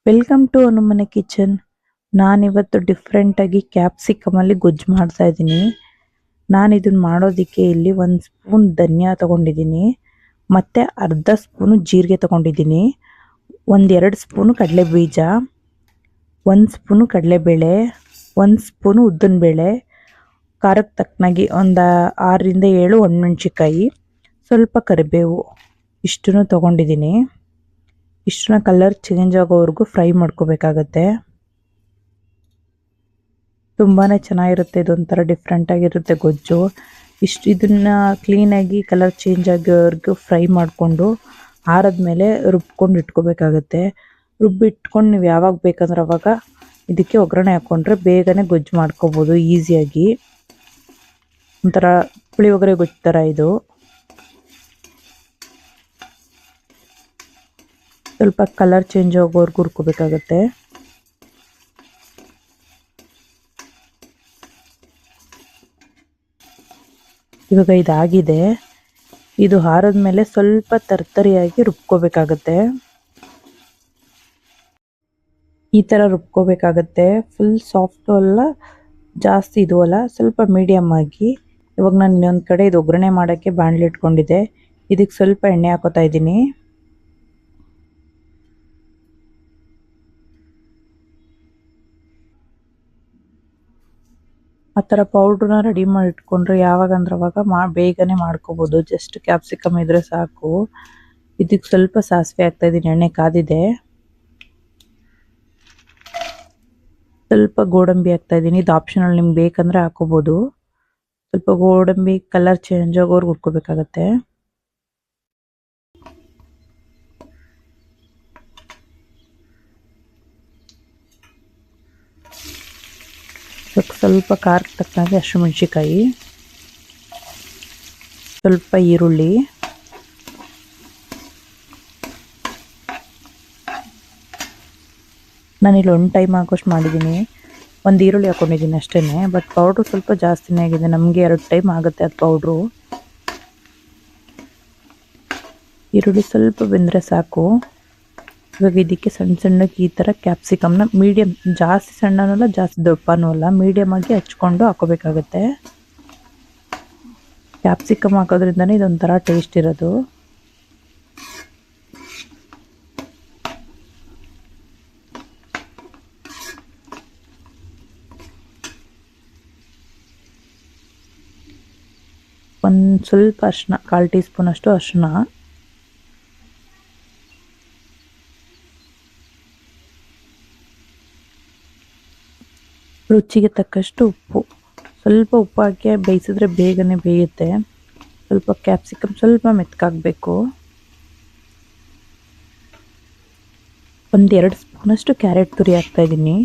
Welcome to ಅನುಮನೆ kitchen. ನಾನಿವತ್ತು ಡಿಫ್ರೆಂಟಾಗಿ ಕ್ಯಾಪ್ಸಿಕಮಲ್ಲಿ ಗೊಜ್ಜು ಮಾಡ್ತಾ ಇದ್ದೀನಿ. ನಾನು ಇದನ್ನ ಮಾಡೋದಕ್ಕೆ ಇಲ್ಲಿ 1 ಸ್ಪೂನ್ ಧನಿಯಾ ತಗೊಂಡಿದ್ದೀನಿ, ಮತ್ತು ಅರ್ಧ ಸ್ಪೂನು ಜೀರಿಗೆ ತಗೊಂಡಿದ್ದೀನಿ, 1-2 ಸ್ಪೂನು ಕಡಲೆ ಬೀಜ, 1 ಸ್ಪೂನು ಕಡಲೆಬೇಳೆ, 1 ಸ್ಪೂನು ಉದ್ದಿನಬೇಳೆ, ಖಾರಕ್ಕೆ ತಕ್ಕನಾಗಿ ಒಂದು 6-7 ಒಣಮೆಣಸಿಕಾಯಿ, ಸ್ವಲ್ಪ ಕರಿಬೇವು, ಇಷ್ಟನ್ನು ತಗೊಂಡಿದ್ದೀನಿ. ಇಷ್ಟನ್ನ ಕಲರ್ ಚೇಂಜ್ ಆಗೋವರೆಗೂ ಫ್ರೈ ಮಾಡ್ಕೋಬೇಕಾಗತ್ತೆ. ತುಂಬಾ ಚೆನ್ನಾಗಿರುತ್ತೆ, ಇದೊಂಥರ ಡಿಫ್ರೆಂಟಾಗಿರುತ್ತೆ ಗೊಜ್ಜು. ಇದನ್ನು ಕ್ಲೀನಾಗಿ ಕಲರ್ ಚೇಂಜ್ ಆಗೋವರೆಗೂ ಫ್ರೈ ಮಾಡಿಕೊಂಡು ಆರದ್ಮೇಲೆ ರುಬ್ಕೊಂಡು ಇಟ್ಕೋಬೇಕಾಗತ್ತೆ. ರುಬ್ಬಿಟ್ಕೊಂಡು ನೀವು ಯಾವಾಗ ಬೇಕಂದ್ರೆ ಅವಾಗ ಇದಕ್ಕೆ ಒಗ್ಗರಣೆ ಹಾಕ್ಕೊಂಡ್ರೆ ಬೇಗನೆ ಗೊಜ್ಜು ಮಾಡ್ಕೋಬೋದು ಈಸಿಯಾಗಿ. ಒಂಥರ ಪುಳಿಯೋಗರೆ ಗೊಜ್ಜು ಥರ ಇದು. ಸ್ವಲ್ಪ ಕಲರ್ ಚೇಂಜ್ ಆಗೋವರೆಗೂ ಹುರ್ಕೋಬೇಕಾಗತ್ತೆ. ಇವಾಗ ಇದಾಗಿದೆ. ಇದು ಆರಿದ್ಮೇಲೆ ಸ್ವಲ್ಪ ತರ್ತರಿಯಾಗಿ ರುಬ್ಕೋಬೇಕಾಗತ್ತೆ. ಈ ಥರ ರುಬ್ಕೋಬೇಕಾಗತ್ತೆ. ಫುಲ್ ಸಾಫ್ಟು ಅಲ್ಲ, ಜಾಸ್ತಿ ಇದು ಅಲ್ಲ, ಸ್ವಲ್ಪ ಮೀಡಿಯಮ್ ಆಗಿ. ಇವಾಗ ನಾನು ಇನ್ನೊಂದು ಕಡೆ ಇದು ಒಗ್ಗರಣೆ ಮಾಡೋಕ್ಕೆ ಬಾಣಲೆ ಇಟ್ಕೊಂಡಿದ್ದೆ. ಇದಕ್ಕೆ ಸ್ವಲ್ಪ ಎಣ್ಣೆ ಹಾಕೋತಾ ಇದ್ದೀನಿ. ಆ ಥರ ಪೌಡ್ರನ್ನ ರೆಡಿ ಮಾಡಿ ಇಟ್ಕೊಂಡ್ರೆ ಯಾವಾಗ ಅಂದ್ರೆ ಅವಾಗ ಬೇಗನೆ ಮಾಡ್ಕೋಬೋದು. ಜಸ್ಟ್ ಕ್ಯಾಪ್ಸಿಕಮ್ ಇದ್ರೆ ಸಾಕು. ಇದಕ್ಕೆ ಸ್ವಲ್ಪ ಸಾಸಿವೆ ಹಾಕ್ತಾ ಇದ್ದೀನಿ, ಎಣ್ಣೆ ಕಾದಿದೆ. ಸ್ವಲ್ಪ ಗೋಡಂಬಿ ಹಾಕ್ತಾ ಇದ್ದೀನಿ, ಇದು ಆಪ್ಷನಲ್, ನಿಮ್ಗೆ ಬೇಕಂದ್ರೆ ಹಾಕೋಬೋದು. ಸ್ವಲ್ಪ ಗೋಡಂಬಿ ಕಲರ್ ಚೇಂಜ್ ಆಗೋರ್ಗೆ ಹುರ್ಕೋಬೇಕಾಗತ್ತೆ. ಸ್ವಲ್ಪ ಖಾರಕ್ಕೆ ತಕ್ಕಂಗೆ ಹಸಿಮೆಣಸಿಕಾಯಿ, ಸ್ವಲ್ಪ ಈರುಳ್ಳಿ, ನಾನಿಲ್ಲಿ 1 ಟೈಮ್ ಹಾಕೋಷ್ಟು ಮಾಡಿದ್ದೀನಿ. 1 ಈರುಳ್ಳಿ ಹಾಕೊಂಡಿದ್ದೀನಿ ಅಷ್ಟೇ. ಬಟ್ ಪೌಡ್ರು ಸ್ವಲ್ಪ ಜಾಸ್ತಿನೇ ಆಗಿದೆ, ನಮಗೆ 2 ಟೈಮ್ ಆಗುತ್ತೆ ಅದು ಪೌಡ್ರು. ಈರುಳ್ಳಿ ಸ್ವಲ್ಪ ಬೆಂದರೆ ಸಾಕು. ಇವಾಗ ಇದಕ್ಕೆ ಸಣ್ಣ ಸಣ್ಣಕ್ಕೆ ಈ ಥರ ಕ್ಯಾಪ್ಸಿಕಮ್ನ ಮೀಡಿಯಮ್, ಜಾಸ್ತಿ ಸಣ್ಣನೂ ಅಲ್ಲ ಜಾಸ್ತಿ ದಪ್ಪನೂ ಅಲ್ಲ, ಮೀಡಿಯಮ್ ಆಗಿ ಹಚ್ಕೊಂಡು ಹಾಕೋಬೇಕಾಗತ್ತೆ. ಕ್ಯಾಪ್ಸಿಕಮ್ ಹಾಕೋದ್ರಿಂದನೇ ಇದೊಂಥರ ಟೇಸ್ಟ್ ಇರೋದು. ಒಂದು ಸ್ವಲ್ಪ ಅರಿಶಿನ, 1/4 ಟೀ ಸ್ಪೂನ್ ಅಷ್ಟು ಅರಿಶಿನ, ರುಚಿಗೆ ತಕ್ಕಷ್ಟು ಉಪ್ಪು. ಸ್ವಲ್ಪ ಉಪ್ಪು ಹಾಕಿ ಬೇಯಿಸಿದ್ರೆ ಬೇಗನೆ ಬೇಯುತ್ತೆ. ಸ್ವಲ್ಪ ಕ್ಯಾಪ್ಸಿಕಮ್ ಸ್ವಲ್ಪ ಮೆತ್ತಗಾಗಬೇಕು. 1-2 ಸ್ಪೂನಷ್ಟು ಕ್ಯಾರೆಟ್ ತುರಿ ಹಾಕ್ತಾ ಇದ್ದೀನಿ.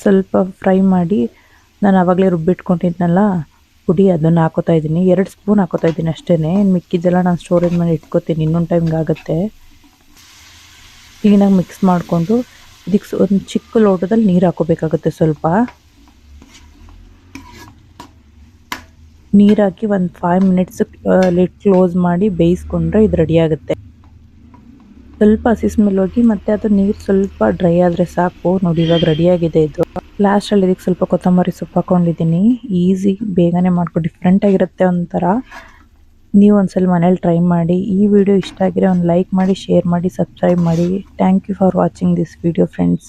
ಸ್ವಲ್ಪ ಫ್ರೈ ಮಾಡಿ ನಾನು ಆವಾಗಲೇ ರುಬ್ಬಿಟ್ಕೊಂಡಿದ್ನಲ್ಲ ಪುಡಿ, ಅದನ್ನು ಹಾಕೋತಾ ಇದ್ದೀನಿ. 2 ಸ್ಪೂನ್ ಹಾಕೋತಾ ಇದ್ದೀನಿ ಅಷ್ಟೇ. ಮಿಕ್ಕಿದ್ದೆಲ್ಲ ನಾನು ಸ್ಟೋರೇಜ್ ಮಾಡಿ ಇಟ್ಕೋತೀನಿ, ಇನ್ನೊಂದು ಟೈಮ್ಗೆ ಆಗುತ್ತೆ. ಕ್ಲೀನಾಗಿ ಮಿಕ್ಸ್ ಮಾಡಿಕೊಂಡು ಇದಕ್ಕೆ ಒಂದು ಚಿಕ್ಕ ಲೋಟದಲ್ಲಿ ನೀರು ಹಾಕೋಬೇಕಾಗುತ್ತೆ. ಸ್ವಲ್ಪ ನೀರು ಹಾಕಿ ಒಂದು 5 ಮಿನಿಟ್ಸ್ ಲಿಡ್ ಕ್ಲೋಸ್ ಮಾಡಿ ಬೇಯಿಸ್ಕೊಂಡ್ರೆ ಇದು ರೆಡಿ ಆಗುತ್ತೆ. ಸ್ವಲ್ಪ ಹಸಿ ಸ್ಮೆಲ್ ಹೋಗಿ ಮತ್ತೆ ಅದು ನೀರು ಸ್ವಲ್ಪ ಡ್ರೈ ಆದರೆ ಸಾಕು. ನೋಡಿ ಇವಾಗ ರೆಡಿಯಾಗಿದೆ ಇದು. ಲಾಸ್ಟಲ್ಲಿ ಇದಕ್ಕೆ ಸ್ವಲ್ಪ ಕೊತ್ತಂಬರಿ ಸೊಪ್ಪು ಹಾಕೊಂಡಿದ್ದೀನಿ. ಈಸಿ, ಬೇಗನೆ ಮಾಡ್ಕೊ, ಡಿಫ್ರೆಂಟಾಗಿರುತ್ತೆ ಒಂಥರ. ನೀವು ಒಂದ್ಸಲ ಮನೇಲಿ ಟ್ರೈ ಮಾಡಿ. ಈ ವಿಡಿಯೋ ಇಷ್ಟ ಆಗಿರೋ ಒಂದು ಲೈಕ್ ಮಾಡಿ, ಶೇರ್ ಮಾಡಿ, ಸಬ್ಸ್ಕ್ರೈಬ್ ಮಾಡಿ. Thank you for watching this video friends.